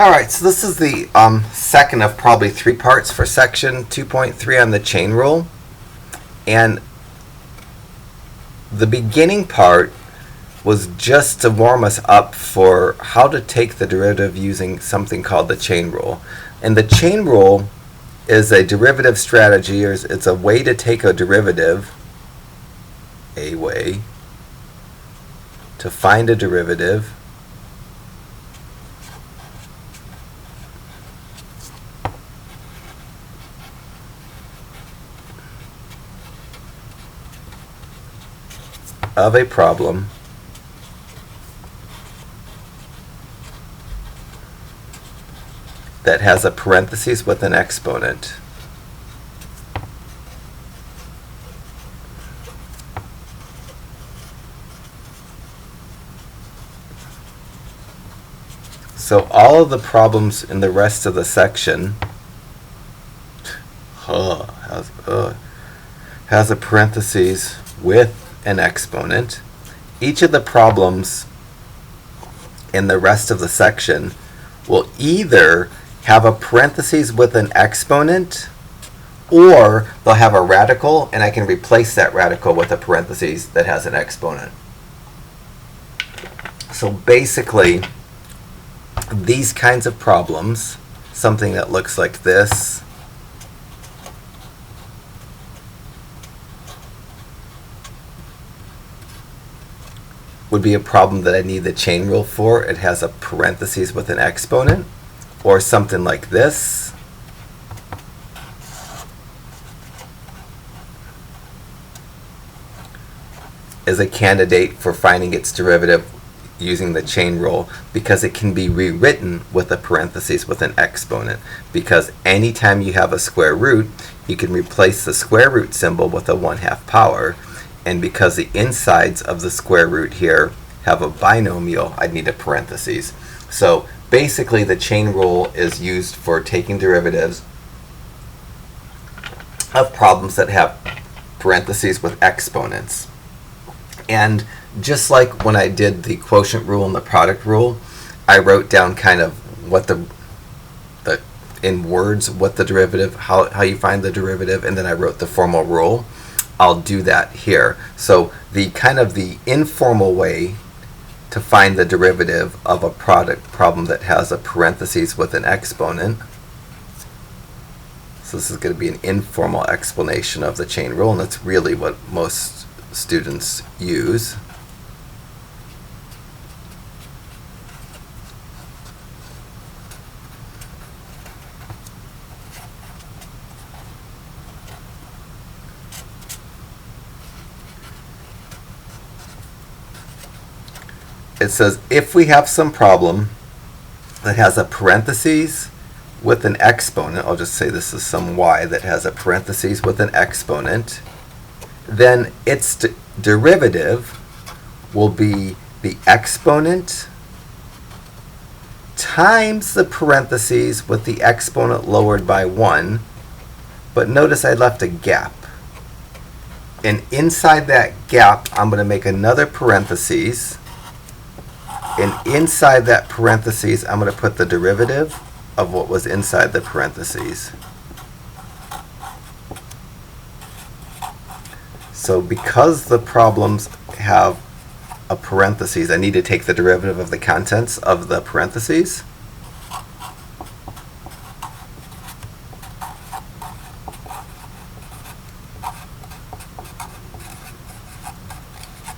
Alright, so this is the second of probably 3 parts for section 2.3 on the chain rule. And the beginning part was just to warm us up for how to take the derivative using something called the chain rule. And the chain rule is a derivative strategy, or it's a way to take a derivative, a way to find a derivative of a problem that has a parenthesis with an exponent. So all of the problems in the rest of the section has a parenthesis with an exponent. Each of the problems in the rest of the section will either have a parenthesis with an exponent, or they'll have a radical, and I can replace that radical with a parenthesis that has an exponent. So basically, these kinds of problems, something that looks like this, would be a problem that I need the chain rule for. It has a parenthesis with an exponent. Or something like this. Is a candidate for finding its derivative using the chain rule, because it can be rewritten with a parenthesis with an exponent. Because anytime you have a square root, you can replace the square root symbol with a 1/2 power. And because the insides of the square root here have a binomial, I'd need a parenthesis. So basically, the chain rule is used for taking derivatives of problems that have parentheses with exponents. And just like when I did the quotient rule and the product rule, I wrote down kind of what in words what the derivative, how you find the derivative, and then I wrote the formal rule. I'll do that here. So the kind of the informal way to find the derivative of a product problem that has a parenthesis with an exponent. So this is going to be an informal explanation of the chain rule, and that's really what most students use. It says if we have some problem that has a parenthesis with an exponent, I'll just say this is some y that has a parenthesis with an exponent, then its derivative will be the exponent times the parentheses with the exponent lowered by 1. But notice I left a gap. And inside that gap, I'm going to make another parenthesis. And inside that parenthesis, I'm going to put the derivative of what was inside the parentheses. So because the problems have a parenthesis, I need to take the derivative of the contents of the parentheses.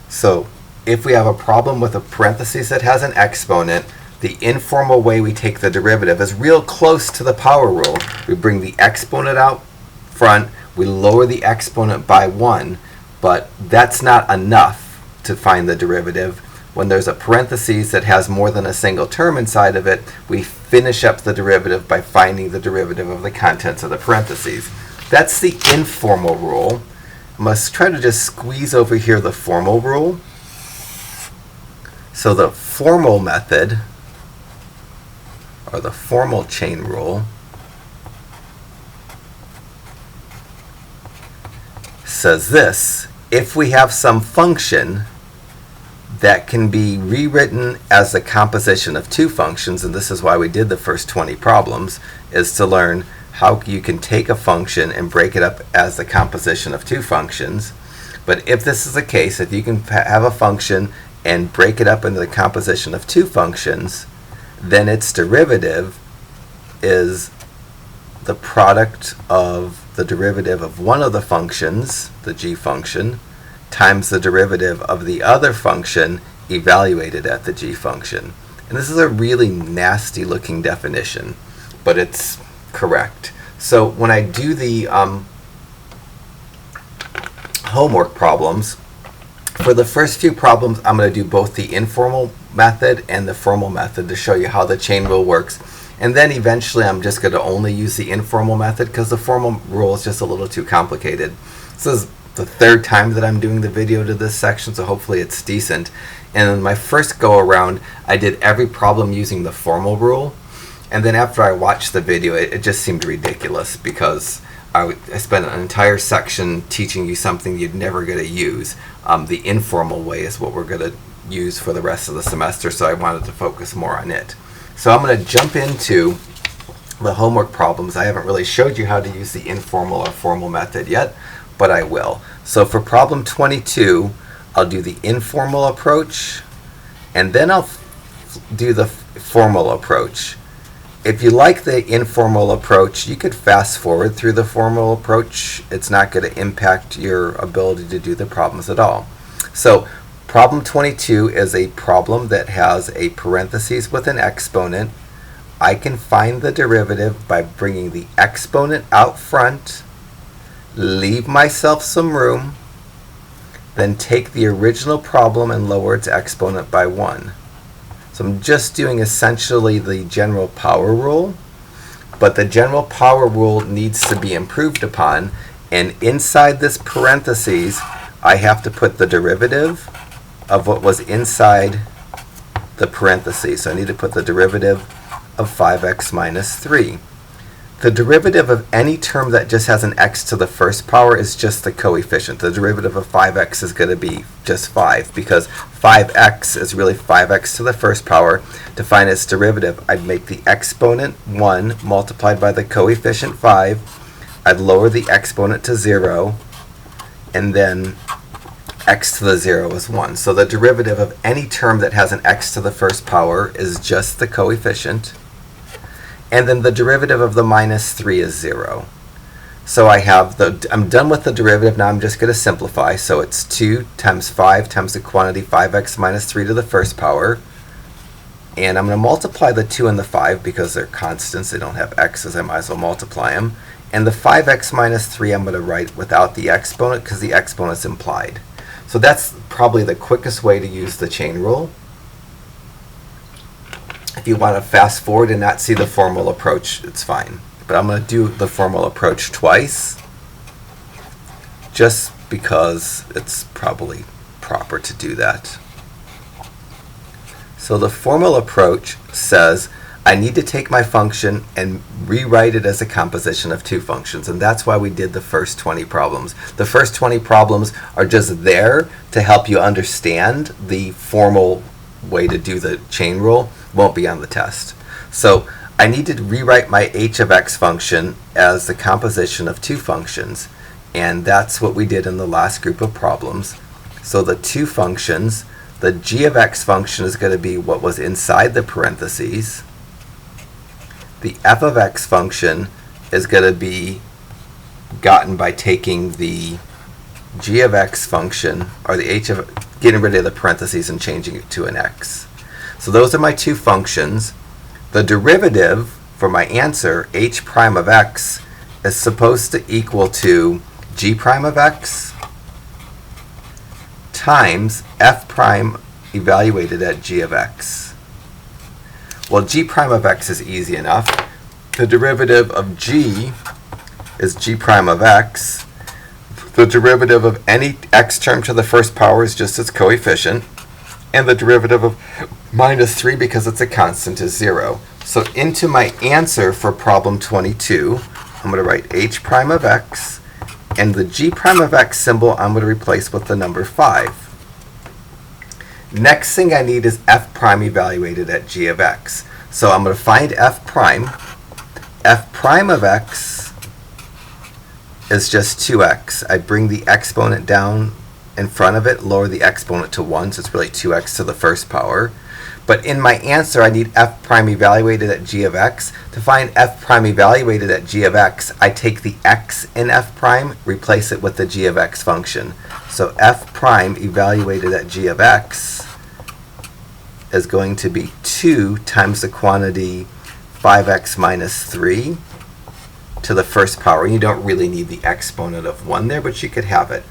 So if we have a problem with a parenthesis that has an exponent, the informal way we take the derivative is real close to the power rule. We bring the exponent out front, we lower the exponent by 1, but that's not enough to find the derivative. When there's a parenthesis that has more than a single term inside of it, we finish up the derivative by finding the derivative of the contents of the parentheses. That's the informal rule. I must try to just squeeze over here the formal rule. So the formal method, or the formal chain rule, says this: if we have some function that can be rewritten as the composition of two functions, and this is why we did the first 20 problems, is to learn how you can take a function and break it up as the composition of two functions. But if this is the case, if you can have a function and break it up into the composition of two functions, then its derivative is the product of the derivative of one of the functions, the g function, times the derivative of the other function evaluated at the g function. And this is a really nasty looking definition, but it's correct. So when I do the homework problems, for the first few problems I'm going to do both the informal method and the formal method to show you how the chain rule works. And then eventually I'm just going to only use the informal method because the formal rule is just a little too complicated. This is the third time that I'm doing the video to this section, so hopefully it's decent. And in my first go around, I did every problem using the formal rule. And then after I watched the video, it just seemed ridiculous because I spent an entire section teaching you something you'd never going to use. The informal way is what we're going to use for the rest of the semester, so I wanted to focus more on it. So I'm going to jump into the homework problems. I haven't really showed you how to use the informal or formal method yet, but I will. So for problem 22, I'll do the informal approach, and then I'll do the formal approach. If you like the informal approach, you could fast forward through the formal approach. It's not going to impact your ability to do the problems at all. So problem 22 is a problem that has a parentheses with an exponent. I can find the derivative by bringing the exponent out front, leave myself some room, then take the original problem and lower its exponent by 1. So I'm just doing essentially the general power rule, but the general power rule needs to be improved upon, and inside this parentheses I have to put the derivative of what was inside the parentheses. So I need to put the derivative of 5x minus 3. The derivative of any term that just has an x to the first power is just the coefficient. The derivative of 5x is going to be just 5 because 5x is really 5x to the first power. To find its derivative, I'd make the exponent 1 multiplied by the coefficient 5. I'd lower the exponent to 0, and then x to the 0 is 1. So the derivative of any term that has an x to the first power is just the coefficient. And then the derivative of the minus 3 is 0. So I'm done with the derivative. Now I'm just going to simplify. So it's 2 times 5 times the quantity 5x minus 3 to the first power. And I'm going to multiply the 2 and the 5 because they're constants. They don't have x's. I might as well multiply them. And the 5x minus 3 I'm going to write without the exponent because the exponent is implied. So that's probably the quickest way to use the chain rule. If you want to fast forward and not see the formal approach, it's fine. But I'm going to do the formal approach twice, just because it's probably proper to do that. So the formal approach says I need to take my function and rewrite it as a composition of two functions, and that's why we did the first 20 problems. The first 20 problems are just there to help you understand the formal way to do the chain rule. Won't be on the test. So I need to rewrite my h of x function as the composition of two functions, and that's what we did in the last group of problems. So the two functions, the g of x function is going to be what was inside the parentheses. The f of x function is going to be gotten by taking the g of x function, or the h of, getting rid of the parentheses and changing it to an x. So those are my two functions. The derivative for my answer, h prime of x, is supposed to equal to g prime of x times f prime evaluated at g of x. Well, g prime of x is easy enough. The derivative of g is g prime of x. The derivative of any x term to the first power is just its coefficient. And the derivative of minus 3, because it's a constant, is 0. So into my answer for problem 22, I'm going to write h prime of x, and the g prime of x symbol I'm going to replace with the number 5. Next thing I need is f prime evaluated at g of x. So I'm going to find f prime. F prime of x is just 2x. I bring the exponent down in front of it, lower the exponent to 1, so it's really 2x to the first power. But in my answer, I need f prime evaluated at g of x. To find f prime evaluated at g of x, I take the x in f prime, replace it with the g of x function. So f prime evaluated at g of x is going to be 2 times the quantity 5x minus 3 to the first power. You don't really need the exponent of 1 there, but you could have it.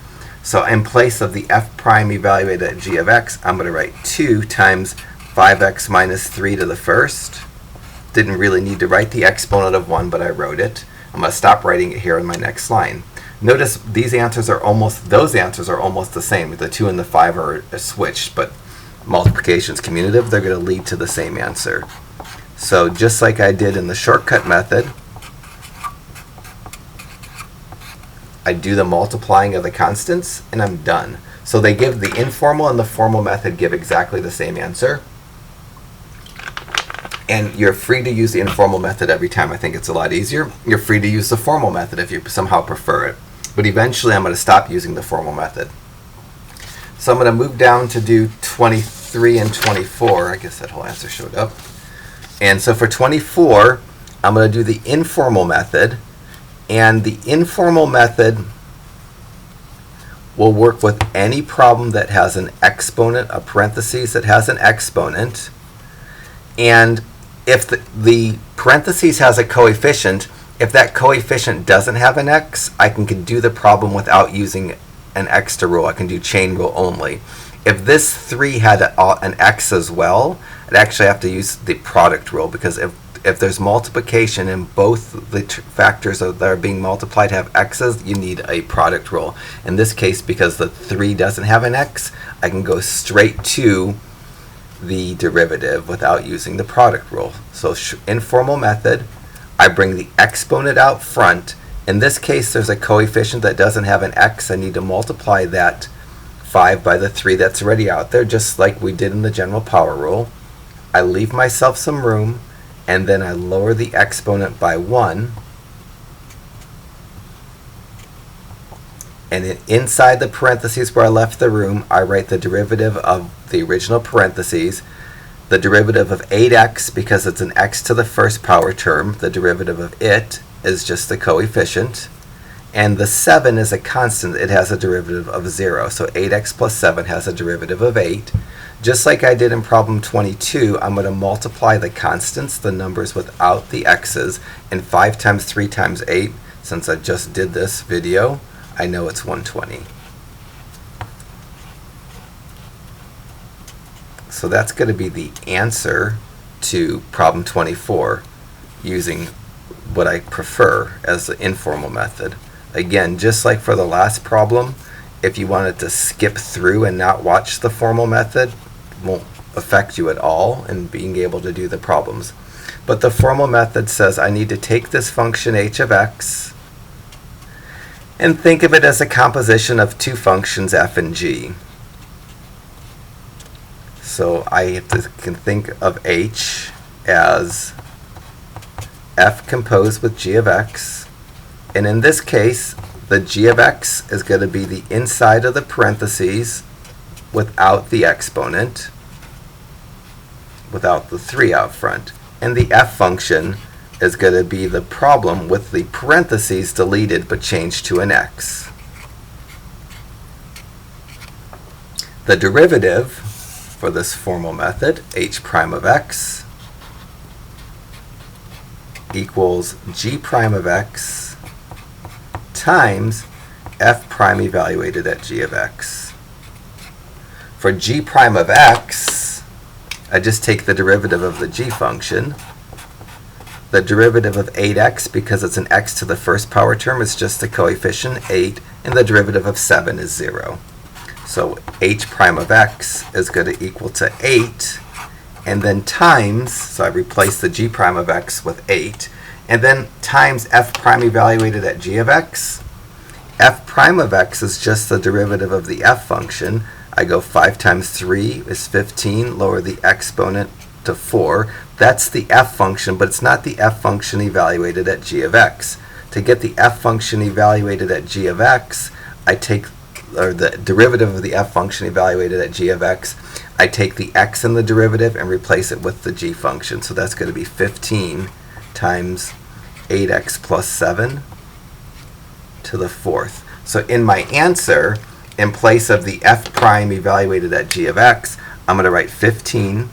So in place of the f prime evaluated at g of x, I'm going to write 2 times 5x minus 3 to the first. Didn't really need to write the exponent of 1, but I wrote it. I'm going to stop writing it here in my next line. Notice those answers are almost the same. The 2 and the 5 are switched, but multiplication is commutative. They're going to lead to the same answer. So just like I did in the shortcut method, I do the multiplying of the constants, and I'm done. So they give the informal and the formal method give exactly the same answer. And you're free to use the informal method every time. I think it's a lot easier. You're free to use the formal method if you somehow prefer it. But eventually I'm going to stop using the formal method. So I'm going to move down to do 23 and 24. I guess that whole answer showed up. And so for 24, I'm going to do the informal method. And the informal method will work with any problem that has an exponent, a parentheses that has an exponent. And if the parentheses has a coefficient, if that coefficient doesn't have an x, I can do the problem without using an extra rule. I can do chain rule only. If this 3 had an x as well, I'd actually have to use the product rule, because if there's multiplication and both the factors that are being multiplied have x's, you need a product rule. In this case, because the 3 doesn't have an x, I can go straight to the derivative without using the product rule. So informal method, I bring the exponent out front. In this case, there's a coefficient that doesn't have an x. I need to multiply that 5 by the 3 that's already out there, just like we did in the general power rule. I leave myself some room, and then I lower the exponent by 1. And then inside the parentheses where I left the room, I write the derivative of the original parentheses, the derivative of 8x because it's an x to the first power term, the derivative of it is just the coefficient, and the 7 is a constant. It has a derivative of 0. So 8x plus 7 has a derivative of 8. Just like I did in problem 22, I'm going to multiply the constants, the numbers without the x's, and 5 times 3 times 8, since I just did this video, I know it's 120. So that's going to be the answer to problem 24 using what I prefer as the informal method. Again, just like for the last problem, if you wanted to skip through and not watch the formal method, it won't affect you at all in being able to do the problems. But the formal method says I need to take this function h of x and think of it as a composition of two functions f and g. So I can think of h as f composed with g of x, and in this case the g of x is going to be the inside of the parentheses without the exponent, without the 3 out front, and the f function is going to be the problem with the parentheses deleted but changed to an x. The derivative for this formal method, h prime of x, equals g prime of x times f prime evaluated at g of x. For g prime of x, I just take the derivative of the g function. The derivative of 8x, because it's an x to the first power term, is just the coefficient 8, and the derivative of 7 is 0. So h prime of x is going to equal to 8, and then times, so I replace the g prime of x with 8, and then times f prime evaluated at g of x. F prime of x is just the derivative of the f function. I go 5 times 3 is 15, lower the exponent to 4. That's the f function, but it's not the f function evaluated at g of x. To get the f function evaluated at g of x, I take, or the derivative of the f function evaluated at g of x, I take the x in the derivative and replace it with the g function. So that's going to be 15 times 8x plus 7 to the 4th. So in my answer, in place of the f prime evaluated at g of x, I'm going to write 15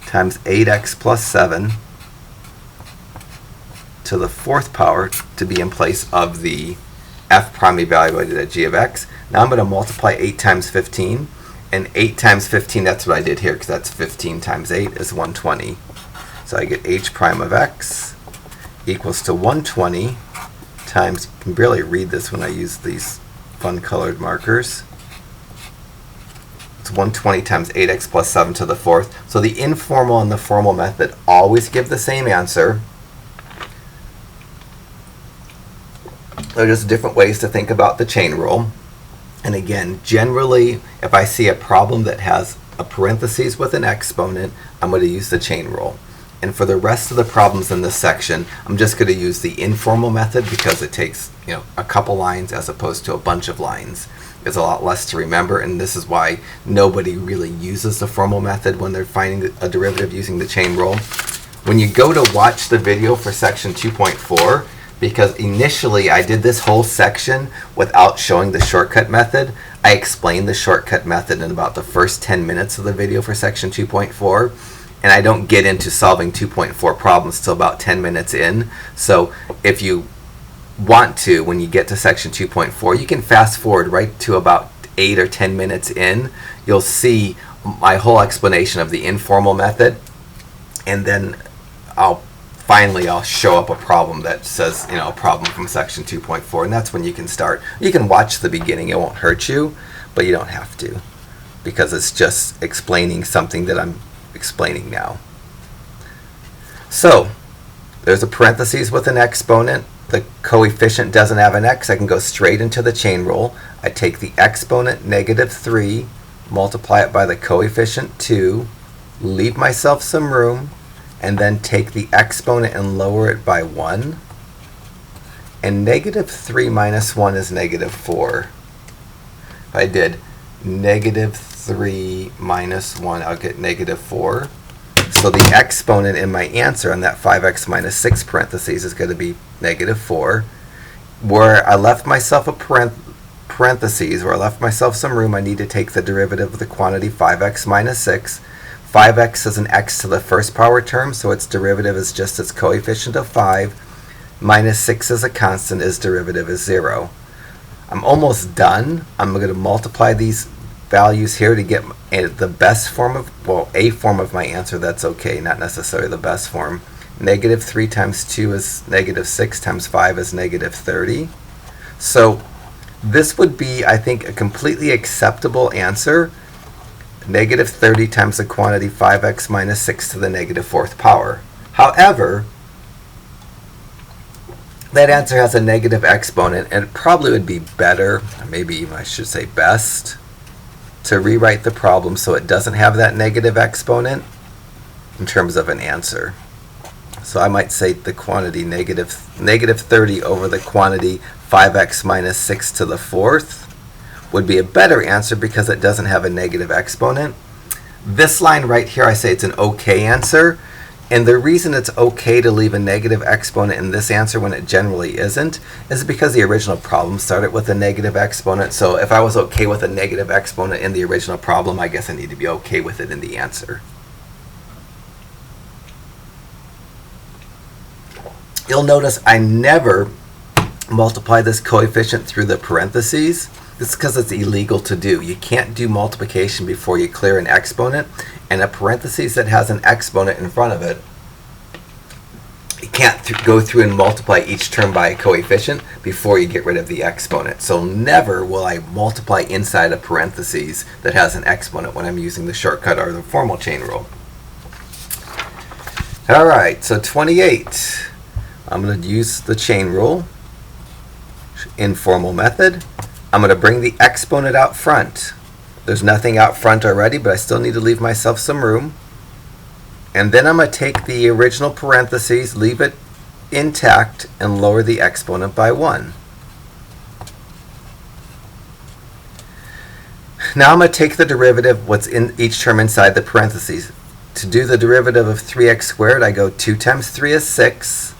times 8x plus 7 to the 4th power to be in place of the f prime evaluated at g of x. Now I'm going to multiply 8 times 15, and 8 times 15, that's what I did here, because that's 15 times 8 is 120. So I get h prime of x equals to 120 times, you can barely read this when I use these fun colored markers. It's 120 times 8x plus 7 to the 4th. So the informal and the formal method always give the same answer. They're just different ways to think about the chain rule. And again, generally, if I see a problem that has a parentheses with an exponent, I'm going to use the chain rule. And for the rest of the problems in this section, I'm just going to use the informal method because it takes, a couple lines as opposed to a bunch of lines. It's a lot less to remember, and this is why nobody really uses the formal method when they're finding a derivative using the chain rule. When you go to watch the video for section 2.4, because initially I did this whole section without showing the shortcut method, I explained the shortcut method in about the first 10 minutes of the video for section 2.4. And I don't get into solving 2.4 problems till about 10 minutes in. So if you want to, when you get to section 2.4, you can fast forward right to about 8 or 10 minutes in. You'll see my whole explanation of the informal method. And then I'll show up a problem that says, a problem from section 2.4. And that's when you can start. You can watch the beginning. It won't hurt you, but you don't have to, because it's just explaining something that I'm explaining now. So there's a parentheses with an exponent. The coefficient doesn't have an x. I can go straight into the chain rule. I take the exponent -3, multiply it by the coefficient 2, leave myself some room, and then take the exponent and lower it by 1. And -3 minus 1 is -4. If I did -3 minus 1, I'll get -4. So the exponent in my answer on that 5x minus 6 parentheses is going to be -4. Where I left myself a parentheses, where I left myself some room, I need to take the derivative of the quantity 5x minus 6. 5x is an x to the first power term, so its derivative is just its coefficient of 5. Minus 6 is a constant, its derivative is 0. I'm almost done. I'm going to multiply these values here to get the best form of, a form of my answer that's okay, not necessarily the best form. -3 times 2 is -6 times 5 is -30. So this would be, I think, a completely acceptable answer. -30 times the quantity 5x minus 6 to the -4th power. However, that answer has a negative exponent, and it probably would be better, maybe even I should say best, to rewrite the problem so it doesn't have that negative exponent in terms of an answer. So I might say the quantity -30 over the quantity 5x minus 6 to the 4th would be a better answer because it doesn't have a negative exponent. This line right here, I say it's an okay answer. And the reason it's okay to leave a negative exponent in this answer when it generally isn't is because the original problem started with a negative exponent. So if I was okay with a negative exponent in the original problem, I guess I need to be okay with it in the answer. You'll notice I never multiply this coefficient through the parentheses. This is because it's illegal to do. You can't do multiplication before you clear an exponent, and a parentheses that has an exponent in front of it, you can't go through and multiply each term by a coefficient before you get rid of the exponent. So never will I multiply inside a parentheses that has an exponent when I'm using the shortcut or the formal chain rule. All right, so 28. I'm going to use the chain rule, informal method. I'm going to bring the exponent out front. There's nothing out front already, but I still need to leave myself some room. And then I'm going to take the original parentheses, leave it intact, and lower the exponent by 1. Now I'm going to take the derivative, what's in each term inside the parentheses. To do the derivative of 3x squared, I go 2 times 3 is 6,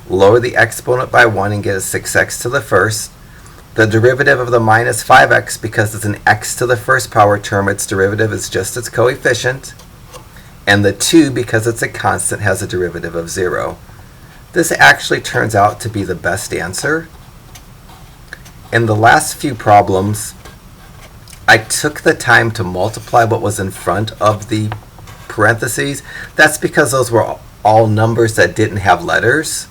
lower the exponent by 1 and get a 6x to the first. The derivative of the minus 5x, because it's an x to the first power term, its derivative is just its coefficient. And the 2, because it's a constant, has a derivative of 0. This actually turns out to be the best answer. In the last few problems, I took the time to multiply what was in front of the parentheses. That's because those were all numbers that didn't have letters.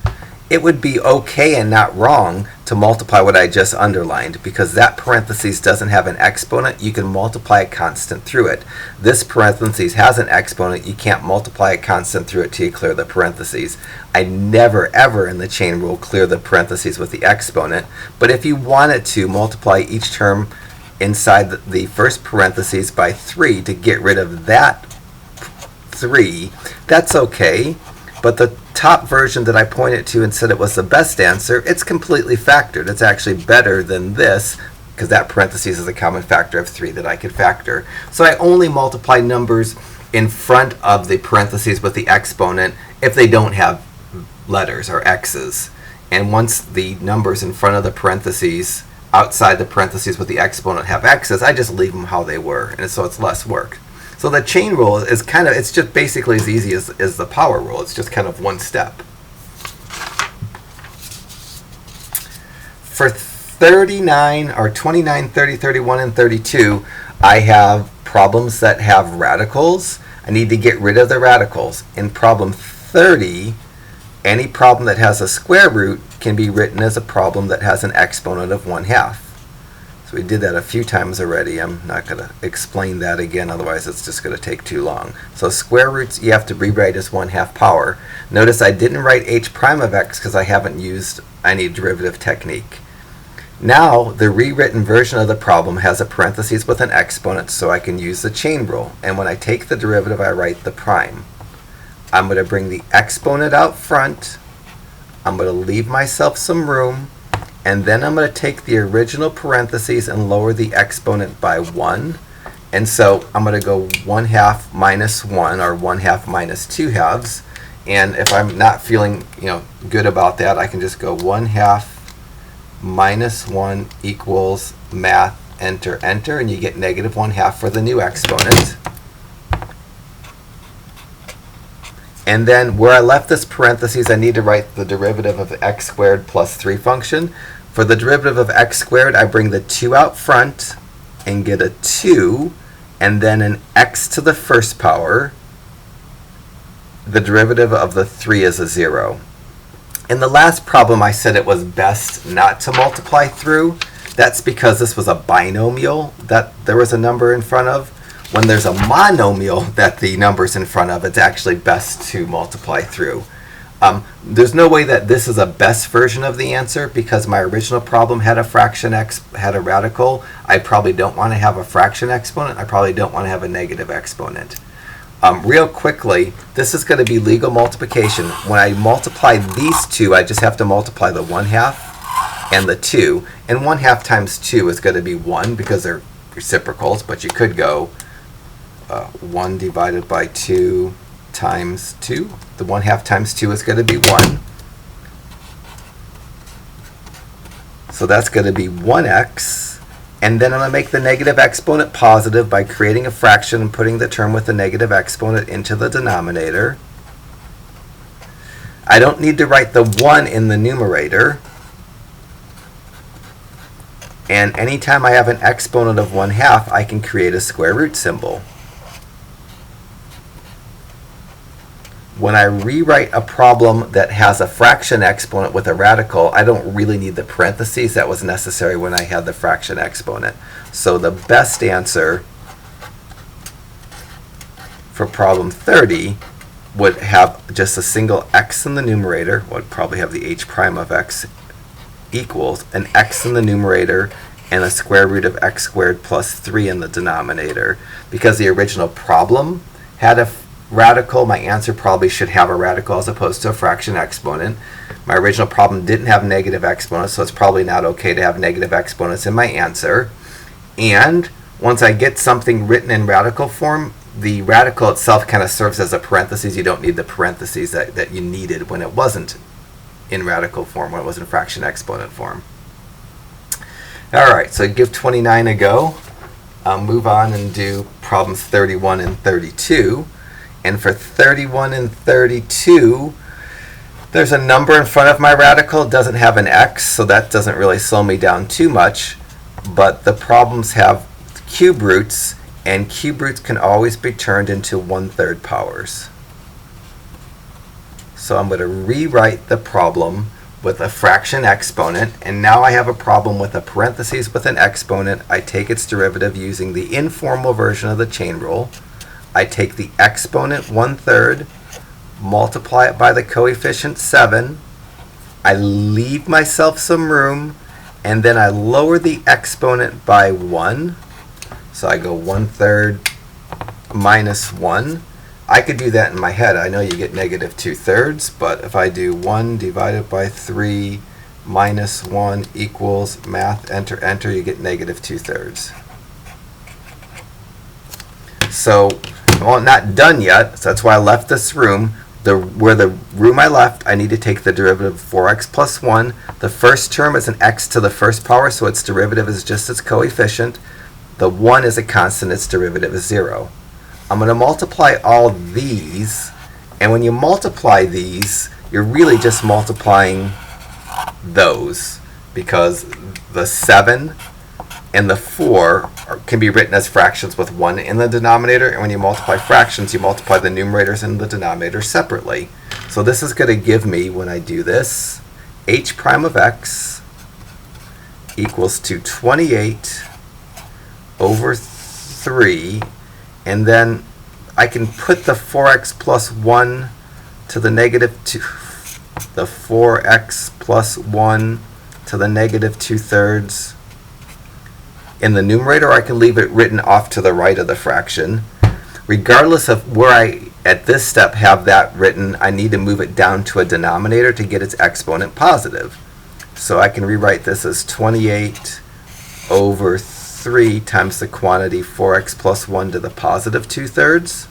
It would be okay and not wrong to multiply what I just underlined, because that parentheses doesn't have an exponent. You can multiply a constant through it. This parentheses has an exponent. You can't multiply a constant through it till you clear the parentheses. I never ever in the chain rule clear the parentheses with the exponent, but if you wanted to multiply each term inside the first parentheses by 3 to get rid of that 3, that's okay. But the top version that I pointed to and said it was the best answer, it's completely factored. It's actually better than this, because that parentheses is a common factor of 3 that I could factor. So I only multiply numbers in front of the parentheses with the exponent if they don't have letters or x's. And once the numbers in front of the parentheses, outside the parentheses with the exponent have x's, I just leave them how they were, and so it's less work. So the chain rule is it's just basically as easy as the power rule. It's just kind of one step. For 39 or 29, 30, 31, and 32, I have problems that have radicals. I need to get rid of the radicals. In problem 30, any problem that has a square root can be written as a problem that has an exponent of 1/2. So we did that a few times already. I'm not going to explain that again, otherwise it's just going to take too long. So square roots you have to rewrite as 1/2 power. Notice I didn't write h prime of x because I haven't used any derivative technique. Now the rewritten version of the problem has a parentheses with an exponent, so I can use the chain rule. And when I take the derivative, I write the prime. I'm going to bring the exponent out front. I'm going to leave myself some room. And then I'm going to take the original parentheses and lower the exponent by 1. And so I'm going to go 1/2 minus 1, or 1/2 minus 2/2. And if I'm not feeling good about that, I can just go 1/2 minus 1 equals math, enter, enter, and you get negative 1/2 for the new exponent. And then where I left this parentheses, I need to write the derivative of x squared plus 3 function. For the derivative of x squared, I bring the 2 out front and get a 2, and then an x to the first power. The derivative of the 3 is a 0. In the last problem, I said it was best not to multiply through. That's because this was a binomial that there was a number in front of. When there's a monomial that the number's in front of, it's actually best to multiply through. There's no way that this is a best version of the answer, because my original problem had a fraction x, had a radical. I probably don't want to have a fraction exponent. I probably don't want to have a negative exponent. Real quickly, this is going to be legal multiplication. When I multiply these two, I just have to multiply the 1/2 and the 2. And 1/2 times 2 is going to be 1 because they're reciprocals, but you could go 1 divided by 2 times 2. The 1/2 times 2 is going to be 1. So that's going to be 1x. And then I'm going to make the negative exponent positive by creating a fraction and putting the term with the negative exponent into the denominator. I don't need to write the 1 in the numerator. And anytime I have an exponent of 1/2, I can create a square root symbol. When I rewrite a problem that has a fraction exponent with a radical, I don't really need the parentheses. That was necessary when I had the fraction exponent. So the best answer for problem 30 would have just a single x in the numerator, would probably have the h prime of x equals an x in the numerator and the square root of x squared plus 3 in the denominator. Because the original problem had a radical, my answer probably should have a radical as opposed to a fraction exponent. My original problem didn't have negative exponents, so it's probably not okay to have negative exponents in my answer. And once I get something written in radical form, the radical itself kind of serves as a parentheses. You don't need the parentheses that you needed when it wasn't in radical form, when it was in fraction exponent form. Alright, so give 29 a go. I'll move on and do problems 31 and 32. And for 31 and 32, there's a number in front of my radical. It doesn't have an x, so that doesn't really slow me down too much. But the problems have cube roots, and cube roots can always be turned into 1/3 powers. So I'm going to rewrite the problem with a fraction exponent, and now I have a problem with a parentheses with an exponent. I take its derivative using the informal version of the chain rule. I take the exponent 1/3, multiply it by the coefficient 7, I leave myself some room, and then I lower the exponent by 1. So I go 1/3 minus 1. I could do that in my head. I know you get negative 2/3, but if I do 1 divided by 3 minus 1 equals math, enter, enter, you get negative 2/3. So, well, not done yet, so that's why I left this room. Where the room I left, I need to take the derivative of 4x plus 1. The first term is an x to the first power, so its derivative is just its coefficient. The 1 is a constant, its derivative is 0. I'm going to multiply all these, and when you multiply these, you're really just multiplying those, because the 7 and the 4 can be written as fractions with 1 in the denominator, and when you multiply fractions, you multiply the numerators and the denominator separately. So this is going to give me, when I do this, h prime of x equals to 28 over 3, and then I can put the 4x plus 1 to the negative 2, the 4x plus 1 to the negative 2/3 in the numerator, or I can leave it written off to the right of the fraction. Regardless of where I, at this step, have that written, I need to move it down to a denominator to get its exponent positive. So I can rewrite this as 28 over 3 times the quantity 4x plus 1 to the positive 2/3.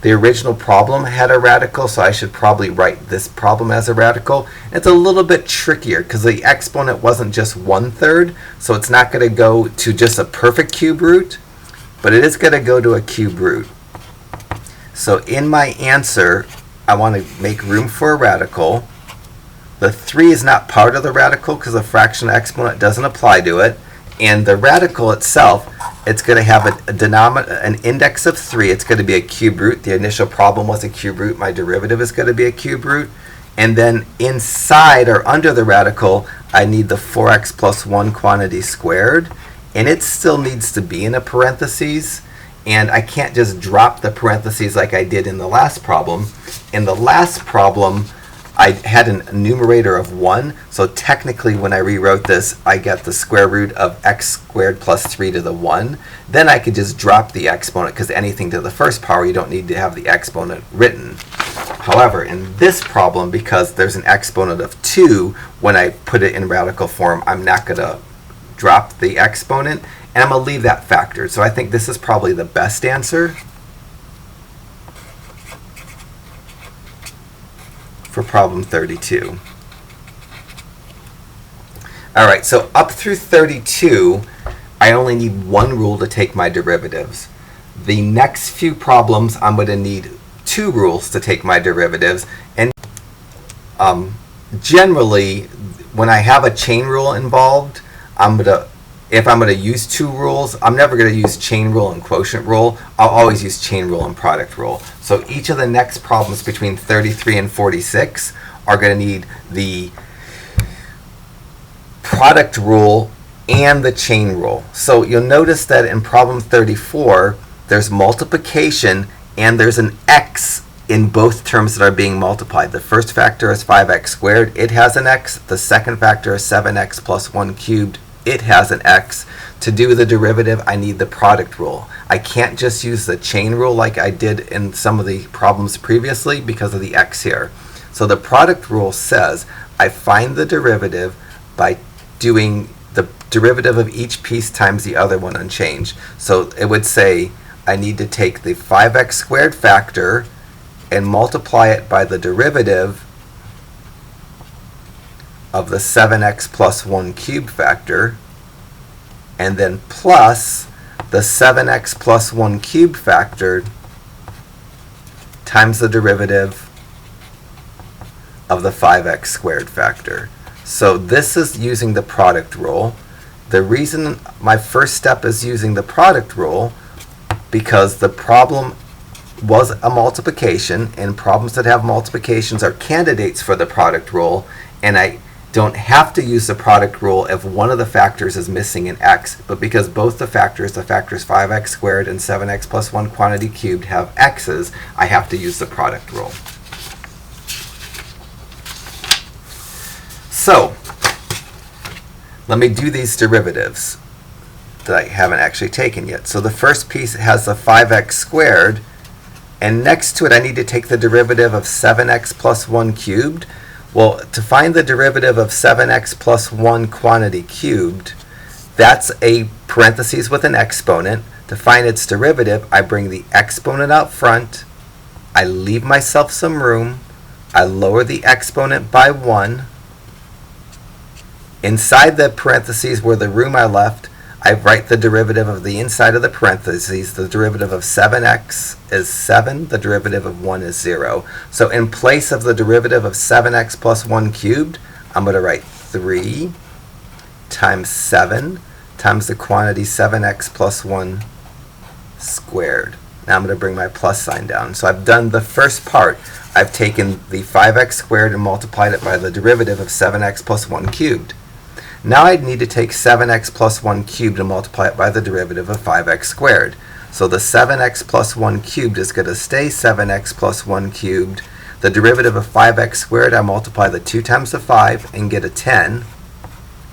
The original problem had a radical, so I should probably write this problem as a radical. It's a little bit trickier because the exponent wasn't just 1/3, so it's not going to go to just a perfect cube root, but it is going to go to a cube root. So in my answer, I want to make room for a radical. The 3 is not part of the radical because the fraction exponent doesn't apply to it. And the radical itself, it's going to have an index of 3. It's going to be a cube root. The initial problem was a cube root. My derivative is going to be a cube root. And then inside or under the radical, I need the 4x plus 1 quantity squared. And it still needs to be in a parentheses. And I can't just drop the parentheses like I did in the last problem. In the last problem, I had a numerator of 1, so technically when I rewrote this, I get the square root of x squared plus 3 to the 1. Then I could just drop the exponent, because anything to the first power, you don't need to have the exponent written. However, in this problem, because there's an exponent of 2, when I put it in radical form, I'm not going to drop the exponent, and I'm going to leave that factored. So I think this is probably the best answer for problem 32. Alright, so up through 32, I only need one rule to take my derivatives. The next few problems, I'm going to need 2 rules to take my derivatives. And generally, when I have a chain rule involved, if I'm going to use 2 rules, I'm never going to use chain rule and quotient rule. I'll always use chain rule and product rule. So each of the next problems between 33 and 46 are going to need the product rule and the chain rule. So you'll notice that in problem 34, there's multiplication and there's an x in both terms that are being multiplied. The first factor is 5x squared. It has an x. The second factor is 7x plus 1 cubed. It has an x. To do the derivative, I need the product rule. I can't just use the chain rule like I did in some of the problems previously because of the x here. So the product rule says I find the derivative by doing the derivative of each piece times the other one unchanged. So it would say I need to take the 5x squared factor and multiply it by the derivative of the 7x plus 1 cubed factor, and then plus the 7x plus 1 cubed factor times the derivative of the 5x squared factor. So this is using the product rule. The reason my first step is using the product rule, because the problem was a multiplication, and problems that have multiplications are candidates for the product rule, and I don't have to use the product rule if one of the factors is missing an x, but because both the factors 5x squared and 7x plus 1 quantity cubed, have x's, I have to use the product rule. So let me do these derivatives that I haven't actually taken yet. So the first piece has the 5x squared, and next to it I need to take the derivative of 7x plus 1 cubed. Well, to find the derivative of 7x plus 1 quantity cubed, that's a parentheses with an exponent. To find its derivative, I bring the exponent out front, I leave myself some room, I lower the exponent by 1. Inside the parentheses where the room I left, I write the derivative of the inside of the parentheses. The derivative of 7x is 7. The derivative of 1 is 0. So in place of the derivative of 7x plus 1 cubed, I'm going to write 3 times 7 times the quantity 7x plus 1 squared. Now I'm going to bring my plus sign down. So I've done the first part. I've taken the 5x squared and multiplied it by the derivative of 7x plus 1 cubed. Now I'd need to take 7x plus 1 cubed and multiply it by the derivative of 5x squared. So the 7x plus 1 cubed is going to stay 7x plus 1 cubed. The derivative of 5x squared, I multiply the 2 times the 5 and get a 10,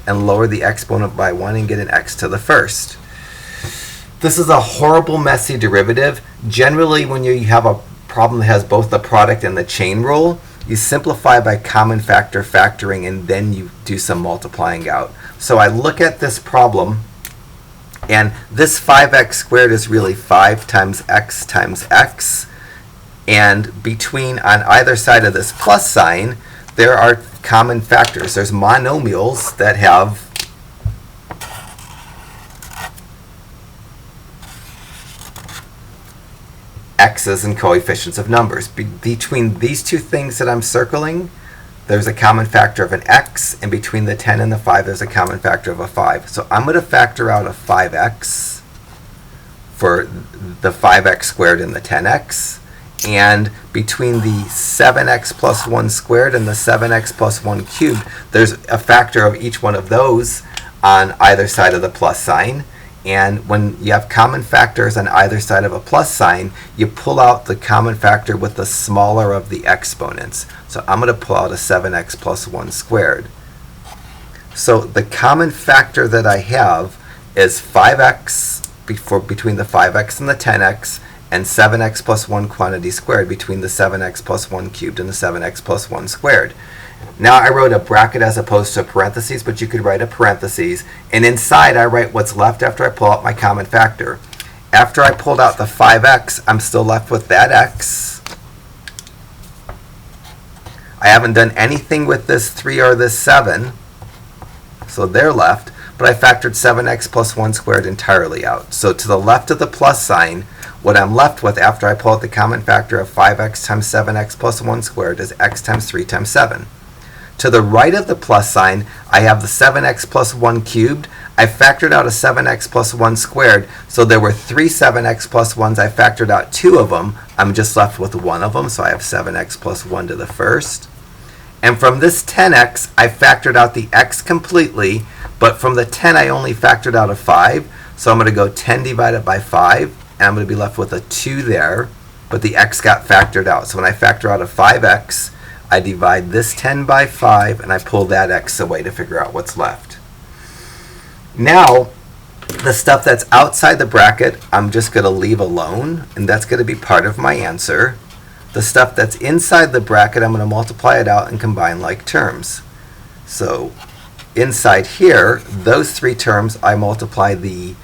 and lower the exponent by 1 and get an x to the first. This is a horrible, messy derivative. Generally, when you have a problem that has both the product and the chain rule, you simplify by common factor factoring, and then you do some multiplying out. So I look at this problem, and this 5x squared is really 5 times x, and between, on either side of this plus sign, there are common factors. There's monomials that have x's and coefficients of numbers. Between these two things that I'm circling, there's a common factor of an x, and between the 10 and the 5, there's a common factor of a 5. So I'm going to factor out a 5x for the 5x squared and the 10x, and between the 7x plus 1 squared and the 7x plus 1 cubed, there's a factor of each one of those on either side of the plus sign. And when you have common factors on either side of a plus sign, you pull out the common factor with the smaller of the exponents. So I'm going to pull out a 7x plus 1 squared. So the common factor that I have is 5x between the 5x and the 10x, and 7x plus 1 quantity squared between the 7x plus 1 cubed and the 7x plus 1 squared. Now I wrote a bracket as opposed to parentheses, but you could write a parentheses, and inside I write what's left after I pull out my common factor. After I pulled out the 5x, I'm still left with that x. I haven't done anything with this 3 or this 7, so they're left, but I factored 7x plus 1 squared entirely out. So to the left of the plus sign, what I'm left with after I pull out the common factor of 5x times 7x plus 1 squared is x times 3 times 7. To the right of the plus sign, I have the 7x plus 1 cubed. I factored out a 7x plus 1 squared, so there were 3 7x plus 1s. I factored out 2 of them. I'm just left with 1 of them, so I have 7x plus 1 to the first. And from this 10x, I factored out the x completely, but from the 10, I only factored out a 5. So I'm going to go 10 divided by 5, and I'm going to be left with a 2 there. but the x got factored out. So when I factor out a 5x, I divide this 10 by 5, and I pull that x away to figure out what's left. Now, the stuff that's outside the bracket, I'm just going to leave alone, and that's going to be part of my answer. The stuff that's inside the bracket, I'm going to multiply it out and combine like terms. So inside here, those three terms, I multiply the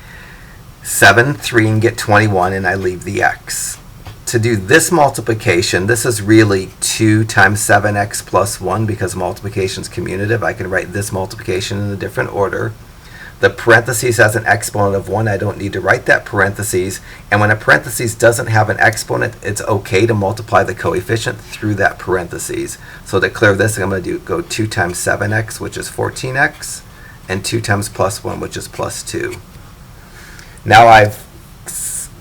7, 3, and get 21, and I leave the x. To do this multiplication, this is really 2 times 7x plus 1 because multiplication is commutative. I can write this multiplication in a different order. The parentheses has an exponent of 1. I don't need to write that parentheses. And when a parentheses doesn't have an exponent, it's okay to multiply the coefficient through that parentheses. So to clear this, I'm going to go 2 times 7x, which is 14x, and 2 times plus 1, which is plus 2. Now I've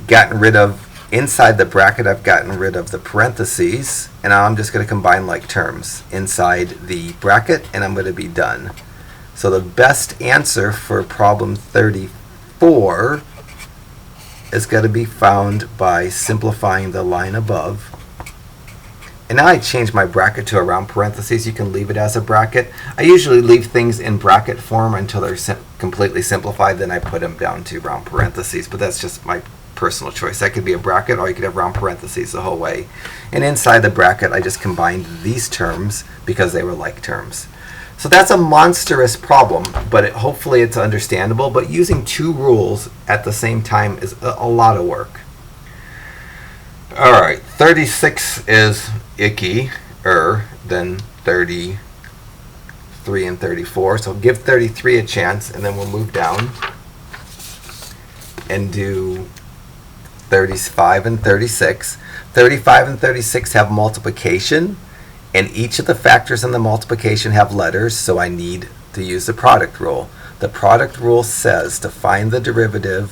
gotten rid of, inside the bracket, I've gotten rid of the parentheses, and now I'm just going to combine like terms inside the bracket, and I'm going to be done. So the best answer for problem 34 is going to be found by simplifying the line above. And now I change my bracket to around parentheses. You can leave it as a bracket. I usually leave things in bracket form until they're completely simplified. Then I put them down to round parentheses. But that's just my personal choice. That could be a bracket, or you could have round parentheses the whole way. And inside the bracket, I just combined these terms because they were like terms. So that's a monstrous problem, but hopefully it's understandable. But using two rules at the same time is a lot of work. All right, 36 is icky-er than 33 and 34. So give 33 a chance, and then we'll move down and do 35 and 36. 35 and 36 have multiplication, and each of the factors in the multiplication have letters, so I need to use the product rule. The product rule says to find the derivative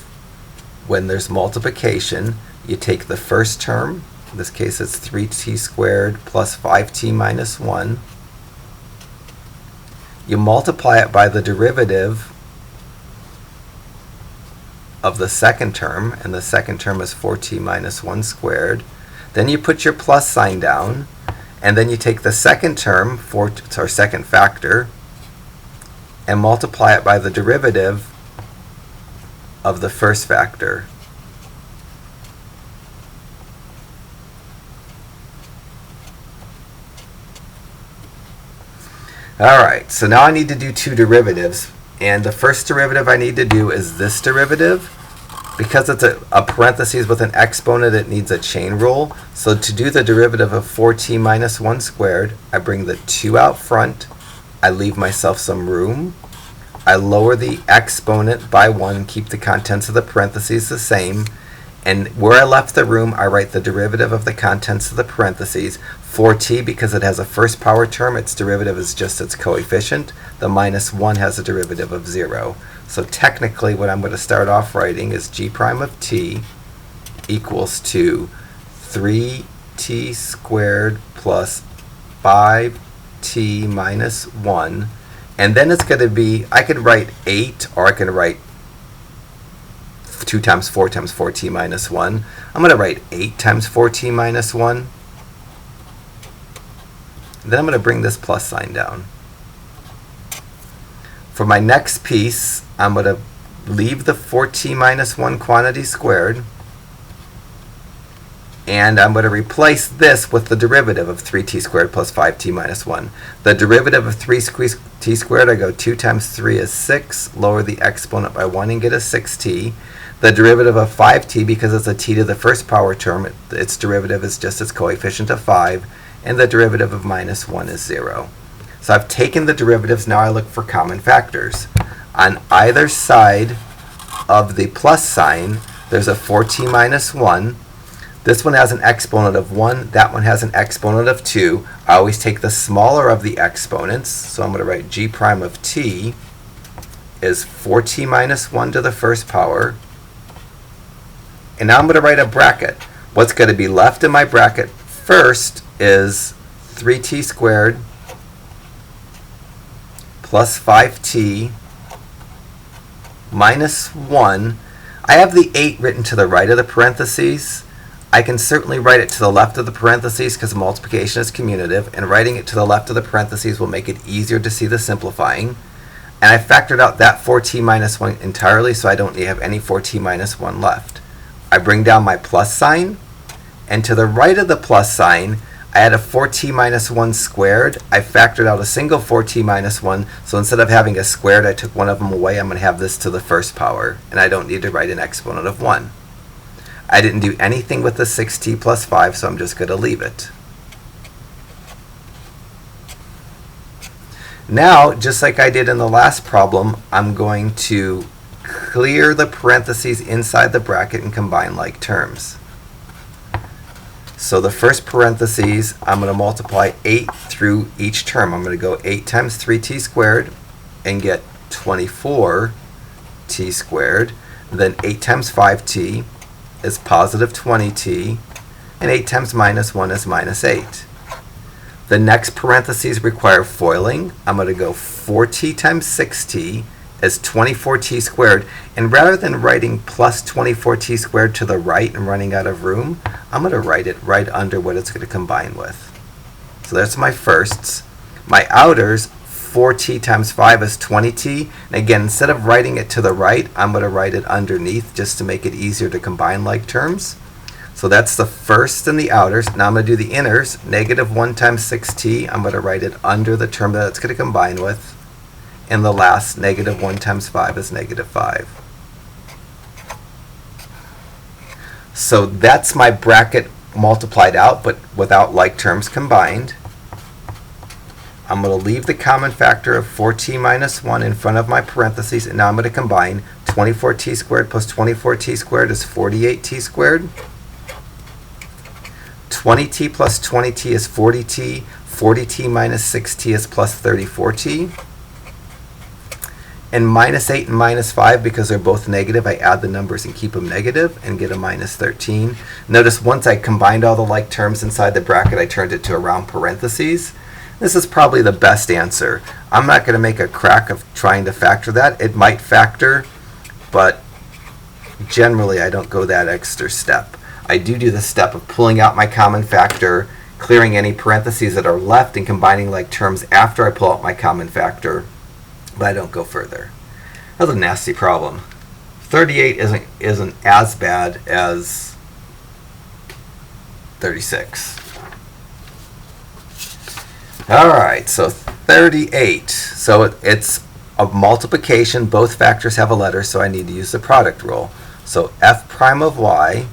when there's multiplication, you take the first term, in this case it's 3t squared plus 5t minus 1. You multiply it by the derivative of the second term, and the second term is 4t minus 1 squared. Then you put your plus sign down, and then you take the second term, it's our second factor, and multiply it by the derivative of the first factor. Alright, so now I need to do two derivatives, and the first derivative I need to do is this derivative. Because it's a parentheses with an exponent, it needs a chain rule. So to do the derivative of 4t minus 1 squared, I bring the 2 out front, I leave myself some room, I lower the exponent by 1, keep the contents of the parentheses the same, and where I left the room, I write the derivative of the contents of the parentheses. 4t, because it has a first power term, its derivative is just its coefficient. The minus 1 has a derivative of 0. So technically what I'm going to start off writing is g prime of t equals to 3t squared plus 5t minus 1. And then it's going to be, I could write 8, or I can write 2 times 4t minus 1. I'm going to write 8 times 4t minus 1. Then I'm going to bring this plus sign down. For my next piece, I'm going to leave the 4t minus 1 quantity squared, and I'm going to replace this with the derivative of 3t squared plus 5t minus 1. The derivative of 3t squared, I go 2 times 3 is 6, lower the exponent by 1 and get a 6t. The derivative of 5t, because it's a t to the first power term, its derivative is just its coefficient of 5, and the derivative of minus 1 is 0. So I've taken the derivatives, now I look for common factors. On either side of the plus sign, there's a 4t minus 1. This one has an exponent of 1, that one has an exponent of 2. I always take the smaller of the exponents, so I'm going to write g prime of t is 4t minus 1 to the first power. And now I'm going to write a bracket. What's going to be left in my bracket first is 3t squared plus 5t minus 1. I have the 8 written to the right of the parentheses. I can certainly write it to the left of the parentheses because multiplication is commutative, and writing it to the left of the parentheses will make it easier to see the simplifying. And I factored out that 4t minus 1 entirely, so I don't have any 4t minus 1 left. I bring down my plus sign, and to the right of the plus sign, I had a 4t minus 1 squared. I factored out a single 4t minus 1, so instead of having a squared, I took one of them away. I'm going to have this to the first power, and I don't need to write an exponent of 1. I didn't do anything with the 6t plus 5, so I'm just going to leave it. Now, just like I did in the last problem, I'm going to clear the parentheses inside the bracket and combine like terms. So the first parentheses, I'm going to multiply 8 through each term. I'm going to go 8 times 3t squared and get 24t squared. Then 8 times 5t is positive 20t, and 8 times minus 1 is minus 8. The next parentheses require foiling. I'm going to go 4t times 6t is 24t squared, and rather than writing plus 24t squared to the right and running out of room, I'm going to write it right under what it's going to combine with. So that's my firsts. My outers, 4t times 5 is 20t, and again, instead of writing it to the right, I'm going to write it underneath just to make it easier to combine like terms. So that's the first and the outers. Now I'm going to do the inners. Negative 1 times 6t, I'm going to write it under the term that it's going to combine with. And the last, negative 1 times 5 is negative 5. So that's my bracket multiplied out, but without like terms combined. I'm going to leave the common factor of 4t minus 1 in front of my parentheses, and now I'm going to combine 24t squared plus 24t squared is 48t squared. 20t plus 20t is 40t. 40t minus 6t is plus 34t. And minus 8 and minus 5, because they're both negative, I add the numbers and keep them negative and get a minus 13. Notice once I combined all the like terms inside the bracket, I turned it to a round parentheses. This is probably the best answer. I'm not going to make a crack of trying to factor that. It might factor, but generally I don't go that extra step. I do the step of pulling out my common factor, clearing any parentheses that are left, and combining like terms after I pull out my common factor, but I don't go further. That's a nasty problem. 38 isn't as bad as 36. Alright, so 38. So it's a multiplication. Both factors have a letter, so I need to use the product rule. So f prime of y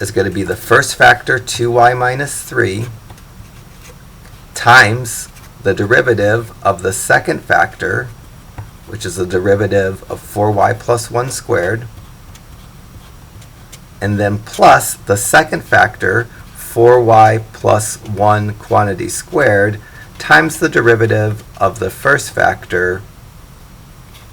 is going to be the first factor, 2y minus 3, times the derivative of the second factor, which is the derivative of 4y plus 1 squared, and then plus the second factor, 4y plus 1 quantity squared, times the derivative of the first factor,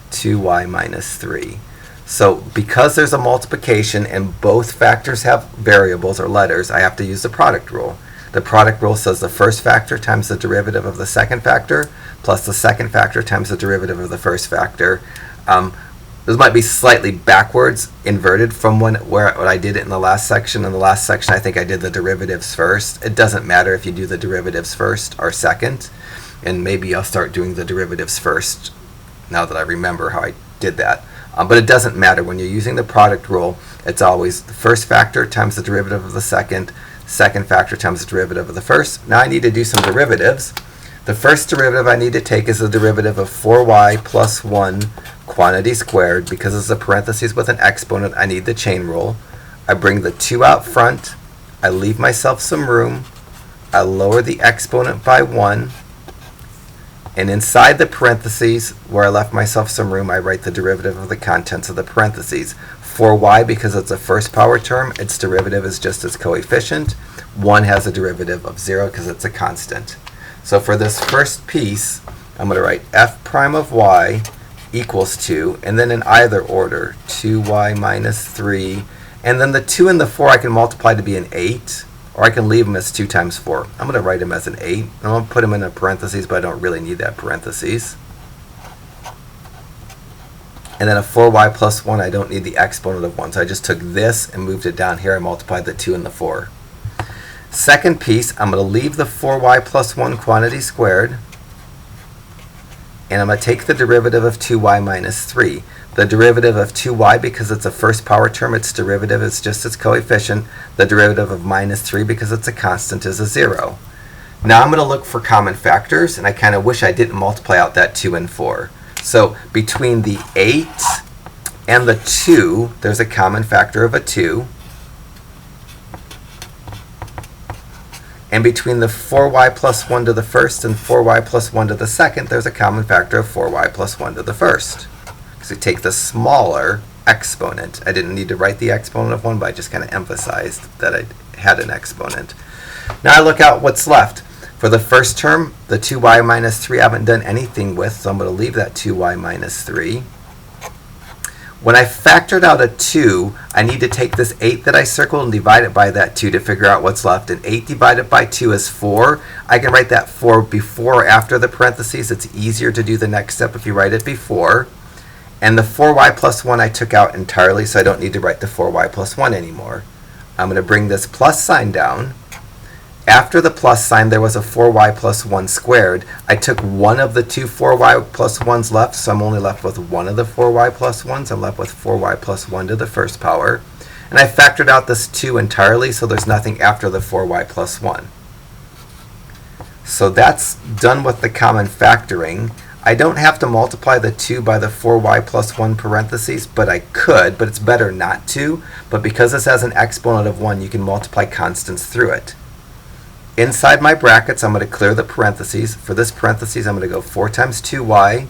2y minus 3. So because there's a multiplication and both factors have variables or letters, I have to use the product rule. The product rule says the first factor times the derivative of the second factor plus the second factor times the derivative of the first factor. This might be slightly backwards, inverted from what I did it in the last section. In the last section, I think I did the derivatives first. It doesn't matter if you do the derivatives first or second, and maybe I'll start doing the derivatives first now that I remember how I did that. But it doesn't matter. When you're using the product rule, it's always the first factor times the derivative of the second factor times the derivative of the first. Now I need to do some derivatives. The first derivative I need to take is the derivative of 4y plus 1 quantity squared. Because it's a parentheses with an exponent, I need the chain rule. I bring the 2 out front. I leave myself some room. I lower the exponent by 1. And inside the parentheses, where I left myself some room, I write the derivative of the contents of the parentheses. For y, because it's a first power term, its derivative is just its coefficient. 1 has a derivative of 0 because it's a constant. So for this first piece, I'm going to write f prime of y equals 2, and then in either order, 2y minus 3. And then the 2 and the 4 I can multiply to be an 8. Or I can leave them as 2 times 4. I'm going to write them as an 8. I'm going to put them in a parentheses, but I don't really need that parentheses. And then a 4y plus 1, I don't need the exponent of 1. So I just took this and moved it down here. I multiplied the 2 and the 4. Second piece, I'm going to leave the 4y plus 1 quantity squared. And I'm going to take the derivative of 2y minus 3. The derivative of 2y, because it's a first power term, its derivative is just its coefficient. The derivative of minus 3, because it's a constant, is a 0. Now I'm going to look for common factors, and I kind of wish I didn't multiply out that 2 and 4. So between the 8 and the 2, there's a common factor of a 2. And between the 4y plus 1 to the first and 4y plus 1 to the second, there's a common factor of 4y plus 1 to the first. Because we take the smaller exponent. I didn't need to write the exponent of 1, but I just kind of emphasized that I had an exponent. Now I look out what's left. For the first term, the 2y minus 3 I haven't done anything with, so I'm going to leave that 2y minus 3. When I factored out a 2, I need to take this 8 that I circled and divide it by that 2 to figure out what's left. And 8 divided by 2 is 4. I can write that 4 before or after the parentheses. It's easier to do the next step if you write it before. And the 4y plus 1 I took out entirely, so I don't need to write the 4y plus 1 anymore. I'm going to bring this plus sign down. After the plus sign, there was a 4y plus 1 squared. I took one of the two 4y plus 1s left, so I'm only left with one of the 4y plus 1s. I'm left with 4y plus 1 to the first power. And I factored out this 2 entirely, so there's nothing after the 4y plus 1. So that's done with the common factoring. I don't have to multiply the 2 by the 4y plus 1 parentheses, but I could, but it's better not to. But because this has an exponent of 1, you can multiply constants through it. Inside my brackets, I'm going to clear the parentheses. For this parentheses, I'm going to go 4 times 2y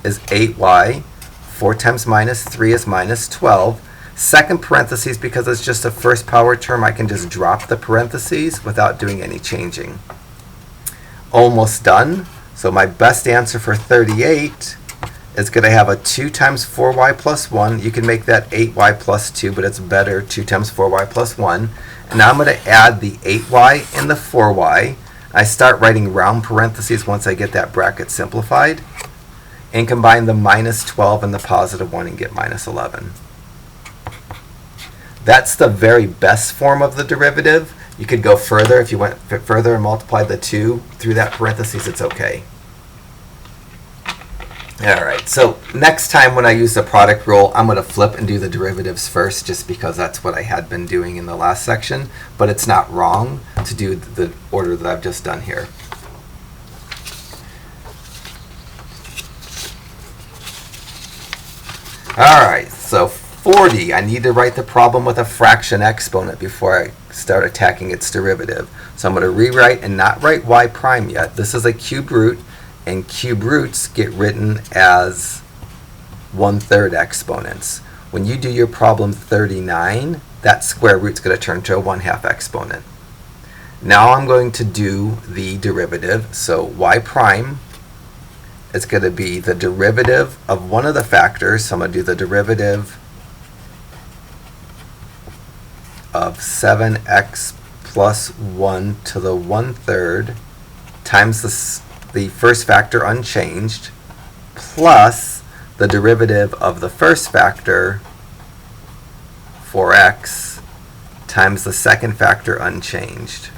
is 8y. 4 times minus 3 is minus 12. Second parentheses, because it's just a first power term, I can just drop the parentheses without doing any changing. Almost done. So my best answer for 38 is going to have a 2 times 4y plus 1. You can make that 8y plus 2, but it's better 2 times 4y plus 1. And now I'm going to add the 8y and the 4y. I start writing round parentheses once I get that bracket simplified. And combine the minus 12 and the positive 1 and get minus 11. That's the very best form of the derivative. You could go further. If you went further and multiplied the 2 through that parentheses, it's okay. Alright, so next time when I use the product rule, I'm going to flip and do the derivatives first, just because that's what I had been doing in the last section. But it's not wrong to do the order that I've just done here. Alright, so 40, I need to write the problem with a fraction exponent before I start attacking its derivative. So I'm going to rewrite and not write y prime yet. This is a cube root, and cube roots get written as 1/3 exponents. When you do your problem 39, that square root's going to turn to a 1/2 exponent. Now I'm going to do the derivative. So y prime is going to be the derivative of one of the factors. So I'm going to do the derivative of 7x plus 1 to the 1/3 times the first factor unchanged, plus the derivative of the first factor, 4x, times the second factor unchanged.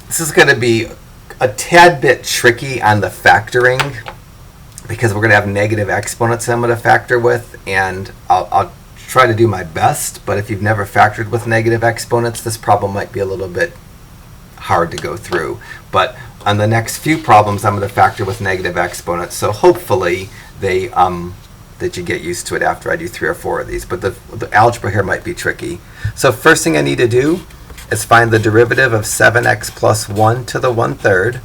This is going to be a tad bit tricky on the factoring, because we're going to have negative exponents I'm going to factor with, and I'll try to do my best, but if you've never factored with negative exponents, this problem might be a little bit hard to go through. But on the next few problems, I'm going to factor with negative exponents, so hopefully that you get used to it after I do 3 or 4 of these. But the algebra here might be tricky. So first thing I need to do is find the derivative of 7x plus 1 to the 1/3.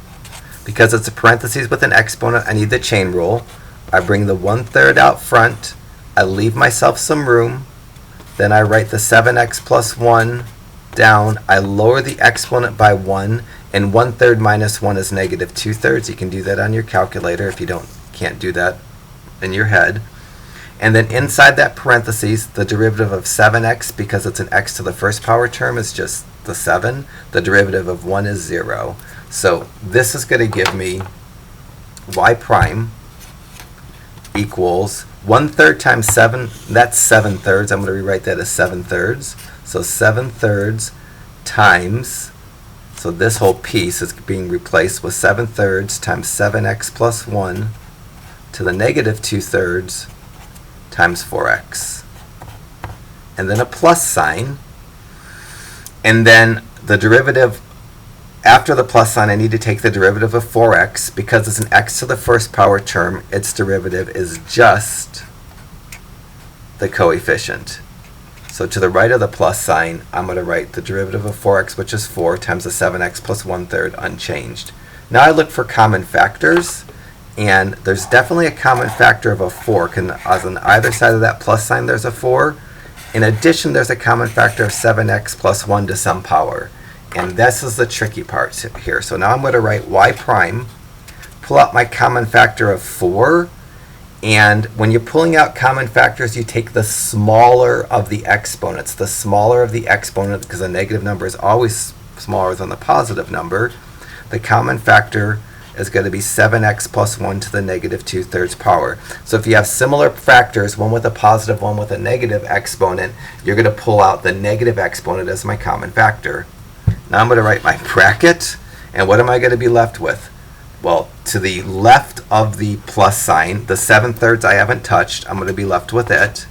Because it's a parentheses with an exponent, I need the chain rule. I bring the 1/3 out front. I leave myself some room. Then I write the 7x plus 1 down. I lower the exponent by 1. And 1/3 minus 1 is negative 2/3. You can do that on your calculator if you can't do that in your head. And then inside that parentheses, the derivative of 7x, because it's an x to the first power term, is just the 7. The derivative of 1 is 0. So this is going to give me y prime equals 1/3 times 7, that's 7/3. I'm going to rewrite that as 7/3. So 7/3 times, so this whole piece is being replaced with 7/3 times 7x plus 1 to the negative 2/3 times 4x. And then a plus sign. And then the derivative, after the plus sign, I need to take the derivative of 4x. Because it's an x to the first power term, its derivative is just the coefficient. So to the right of the plus sign, I'm going to write the derivative of 4x, which is 4, times the 7x plus 1/3 unchanged. Now I look for common factors, and there's definitely a common factor of a 4, because on either side of that plus sign there's a 4. In addition, there's a common factor of 7x plus 1 to some power. And this is the tricky part here. So now I'm going to write y prime, pull out my common factor of 4, and when you're pulling out common factors, you take the smaller of the exponents. The smaller of the exponent, because a negative number is always smaller than the positive number, the common factor is going to be 7x plus 1 to the negative 2/3 power. So if you have similar factors, one with a positive, one with a negative exponent, you're going to pull out the negative exponent as my common factor. Now I'm going to write my bracket, and what am I going to be left with? Well, to the left of the plus sign, the 7/3 I haven't touched, I'm going to be left with it.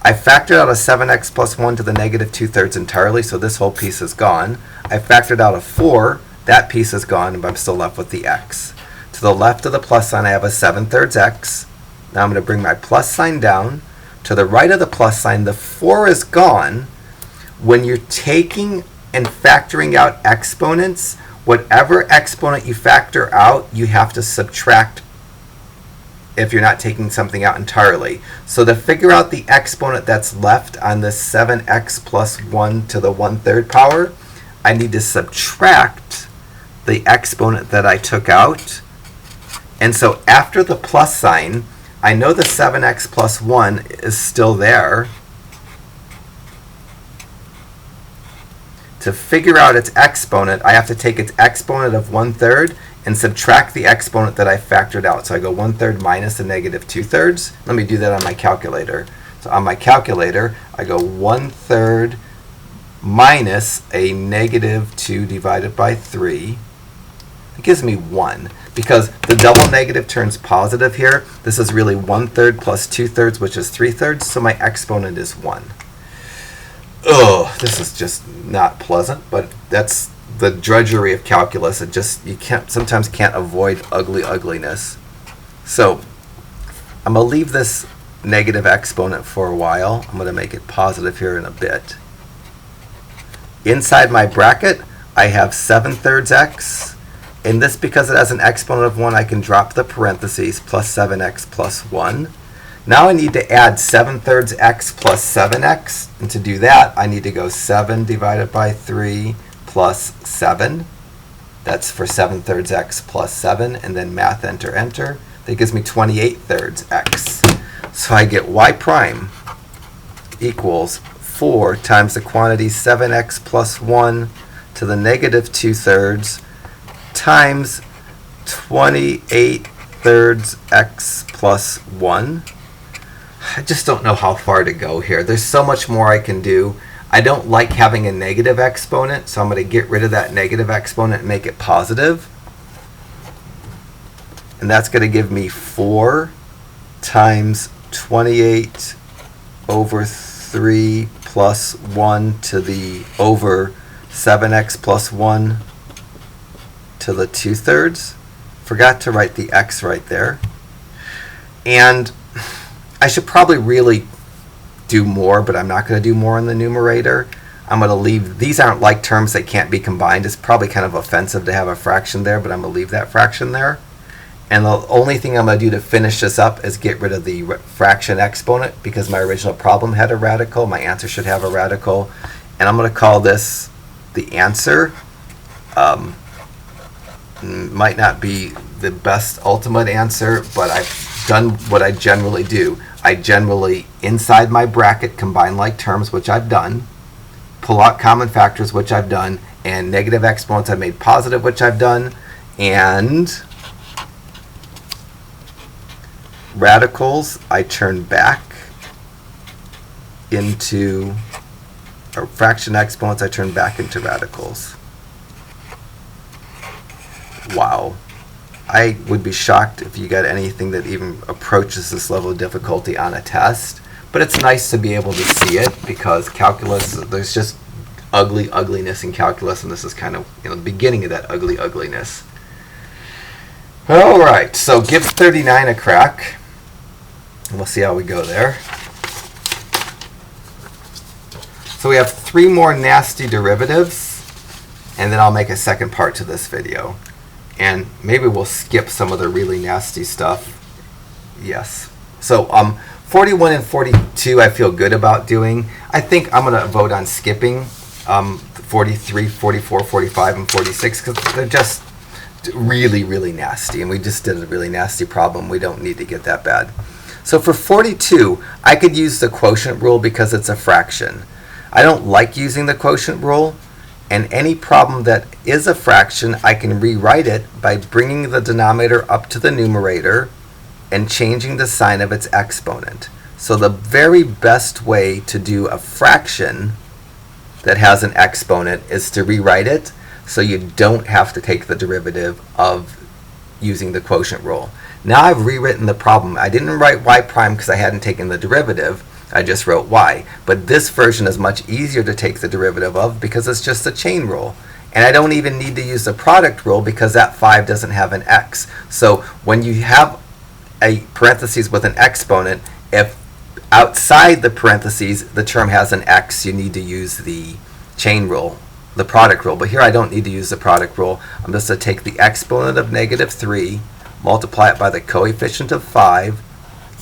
I factored out a 7x plus 1 to the negative 2/3 entirely, so this whole piece is gone. I factored out a 4, that piece is gone, but I'm still left with the x. To the left of the plus sign, I have a 7/3 x. Now I'm going to bring my plus sign down. To the right of the plus sign, the 4 is gone. When you're taking and factoring out exponents, whatever exponent you factor out, you have to subtract if you're not taking something out entirely. So to figure out the exponent that's left on this 7x plus 1 to the 1/3 power, I need to subtract the exponent that I took out. And so after the plus sign, I know the 7x plus 1 is still there. To figure out its exponent, I have to take its exponent of 1/3 and subtract the exponent that I factored out. So I go 1/3 minus the negative 2/3. Let me do that on my calculator. So on my calculator, I go 1/3 minus a negative 2 divided by 3. It gives me 1. Because the double negative turns positive here, this is really 1/3 plus 2/3, which is 3/3, so my exponent is 1. Oh, this is just not pleasant, but that's the drudgery of calculus. It just, you sometimes can't avoid ugliness. So I'm going to leave this negative exponent for a while. I'm going to make it positive here in a bit. Inside my bracket, I have 7/3 x. And this, because it has an exponent of 1, I can drop the parentheses, plus 7x plus 1. Now I need to add 7/3 x plus 7x, and to do that I need to go 7 divided by 3 plus 7. That's for 7/3 x plus 7, and then math, enter, enter. That gives me 28/3 x. So I get y prime equals 4 times the quantity 7x plus 1 to the negative 2/3 times 28/3 x plus 1. I just don't know how far to go here. There's so much more I can do. I don't like having a negative exponent, so I'm going to get rid of that negative exponent and make it positive. And that's going to give me 4 times 28 over 3 plus 1 to the over 7x plus 1 to the 2/3. Forgot to write the x right there. And I should probably really do more, but I'm not going to do more in the numerator. I'm going to leave, these aren't like terms that can't be combined. It's probably kind of offensive to have a fraction there, but I'm going to leave that fraction there. And the only thing I'm going to do to finish this up is get rid of the fraction exponent, because my original problem had a radical. My answer should have a radical. And I'm going to call this the answer. Might not be the best ultimate answer, but I've done what I generally do. I generally, inside my bracket, combine like terms, which I've done, pull out common factors, which I've done, and negative exponents I've made positive, which I've done, and radicals I turn back into, or fraction exponents I turn back into radicals. Wow. I would be shocked if you got anything that even approaches this level of difficulty on a test. But it's nice to be able to see it, because calculus, there's just ugliness in calculus, and this is kind of, the beginning of that ugliness. All right, so give 39 a crack, and we'll see how we go there. So we have 3 more nasty derivatives, and then I'll make a second part to this video. And maybe we'll skip some of the really nasty stuff. Yes. So 41 and 42 I feel good about doing. I think I'm going to vote on skipping 43, 44, 45, and 46, because they're just really, really nasty. And we just did a really nasty problem. We don't need to get that bad. So for 42, I could use the quotient rule because it's a fraction. I don't like using the quotient rule. And any problem that is a fraction, I can rewrite it by bringing the denominator up to the numerator and changing the sign of its exponent. So the very best way to do a fraction that has an exponent is to rewrite it so you don't have to take the derivative of using the quotient rule. Now I've rewritten the problem. I didn't write y prime because I hadn't taken the derivative. I just wrote y. But this version is much easier to take the derivative of because it's just a chain rule. And I don't even need to use the product rule because that 5 doesn't have an x. So when you have a parentheses with an exponent, if outside the parentheses the term has an x, you need to use the chain rule, the product rule. But here I don't need to use the product rule. I'm just going to take the exponent of -3, multiply it by the coefficient of 5,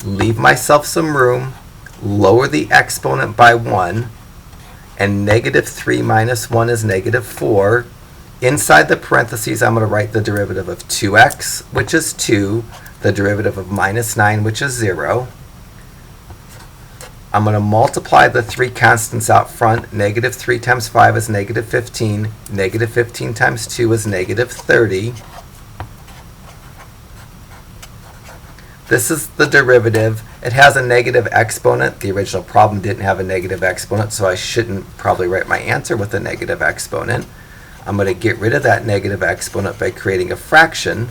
leave myself some room, lower the exponent by 1, and -3 minus 1 is -4. Inside the parentheses, I'm going to write the derivative of 2x, which is 2, the derivative of -9, which is 0. I'm going to multiply the 3 constants out front. -3 times 5 is -15. -15 times 2 is -30. This is the derivative. It has a negative exponent. The original problem didn't have a negative exponent, so I shouldn't probably write my answer with a negative exponent. I'm going to get rid of that negative exponent by creating a fraction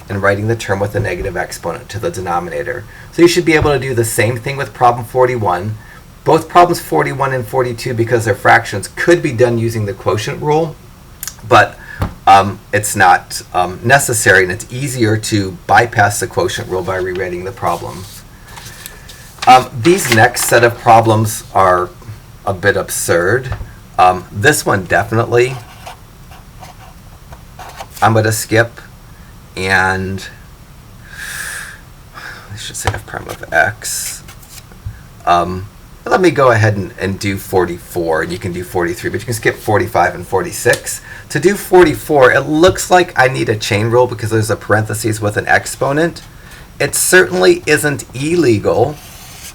and writing the term with a negative exponent to the denominator. So you should be able to do the same thing with problem 41. Both problems 41 and 42, because they're fractions, could be done using the quotient rule, but it's not necessary, and it's easier to bypass the quotient rule by rewriting the problem. These next set of problems are a bit absurd. This one definitely I'm going to skip, and I should say f prime of x. Let me go ahead and do 44, and you can do 43, but you can skip 45 and 46. To do 44, it looks like I need a chain rule because there's a parentheses with an exponent. It certainly isn't illegal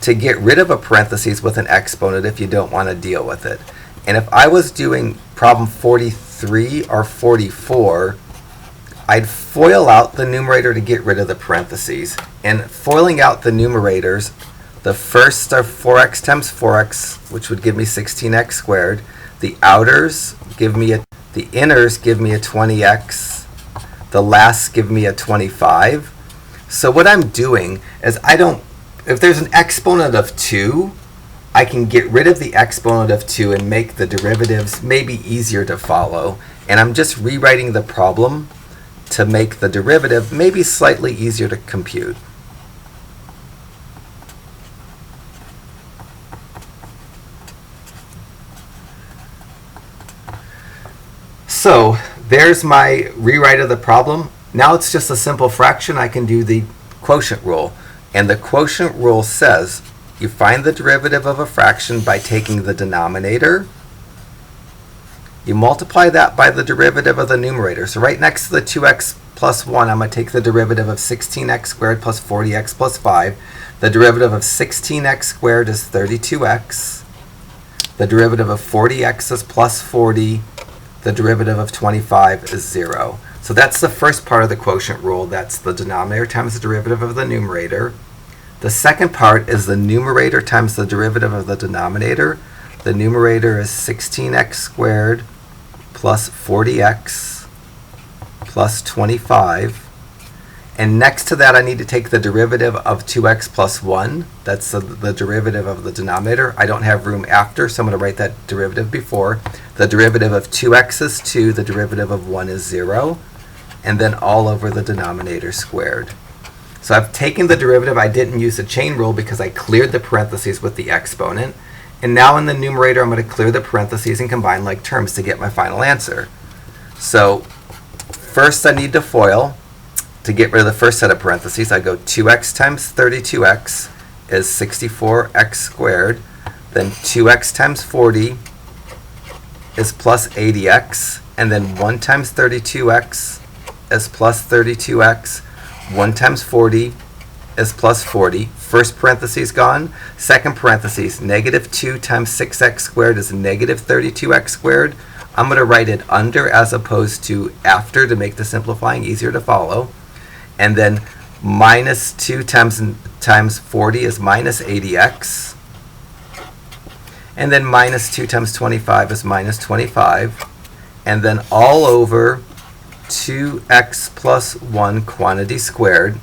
to get rid of a parentheses with an exponent if you don't want to deal with it. And if I was doing problem 43 or 44, I'd FOIL out the numerator to get rid of the parentheses. And FOILing out the numerators, the first are 4x times 4x, which would give me 16x squared. The outers give me the inners give me a 20x. The lasts give me a 25. So what I'm doing is if there's an exponent of 2, I can get rid of the exponent of 2 and make the derivatives maybe easier to follow. And I'm just rewriting the problem to make the derivative maybe slightly easier to compute. So there's my rewrite of the problem. Now it's just a simple fraction. I can do the quotient rule. And the quotient rule says you find the derivative of a fraction by taking the denominator. You multiply that by the derivative of the numerator. So right next to the 2x plus 1, I'm going to take the derivative of 16x squared plus 40x plus 5. The derivative of 16x squared is 32x. The derivative of 40x is plus 40. The derivative of 25 is 0. So that's the first part of the quotient rule. That's the denominator times the derivative of the numerator. The second part is the numerator times the derivative of the denominator. The numerator is 16x squared plus 40x plus 25. And next to that, I need to take the derivative of 2x plus 1. That's the derivative of the denominator. I don't have room after, so I'm going to write that derivative before. The derivative of 2x is 2. The derivative of 1 is 0. And then all over the denominator squared. So I've taken the derivative. I didn't use the chain rule because I cleared the parentheses with the exponent. And now in the numerator, I'm going to clear the parentheses and combine like terms to get my final answer. So first I need to FOIL. To get rid of the first set of parentheses, I go 2x times 32x is 64x squared. Then 2x times 40 is plus 80x. And then 1 times 32x is plus 32x. 1 times 40 is plus 40. First parentheses gone. Second parentheses, negative 2 times 6x squared is negative 32x squared. I'm going to write it under as opposed to after to make the simplifying easier to follow. And then minus 2 times 40 is minus 80x. And then minus 2 times 25 is minus 25. And then all over 2x plus 1 quantity squared.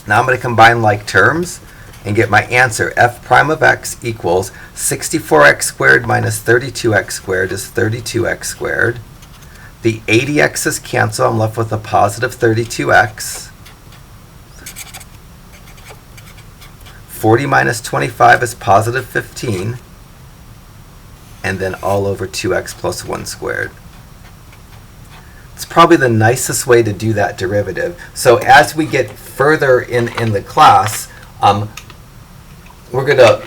Now I'm going to combine like terms and get my answer. F prime of x equals 64x squared minus 32x squared is 32x squared. The 80x's cancel. I'm left with a positive 32x. 40 minus 25 is positive 15. And then all over 2x plus 1 squared. It's probably the nicest way to do that derivative. So as we get further in the class, we're going to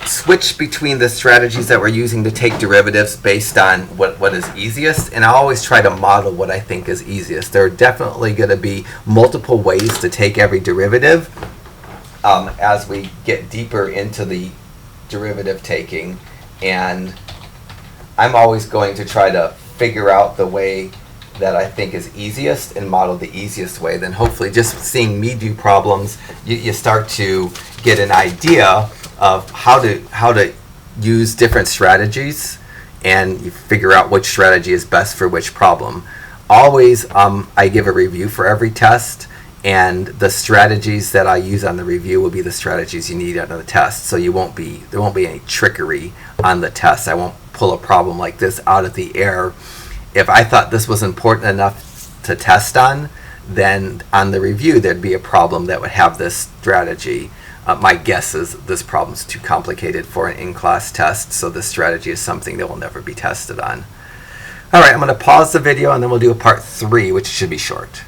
switch between the strategies that we're using to take derivatives based on what is easiest. And I always try to model what I think is easiest. There are definitely going to be multiple ways to take every derivative as we get deeper into the derivative taking. And I'm always going to try to figure out the way that I think is easiest and model the easiest way. Then hopefully just seeing me do problems, you start to get an idea of how to use different strategies, and you figure out which strategy is best for which problem. Always I give a review for every test, and the strategies that I use on the review will be the strategies you need on the test. So there won't be any trickery on the test. I won't pull a problem like this out of the air. If I thought this was important enough to test on, then on the review there'd be a problem that would have this strategy. My guess is this problem's too complicated for an in-class test, so this strategy is something that will never be tested on. All right, I'm going to pause the video and then we'll do a part 3, which should be short.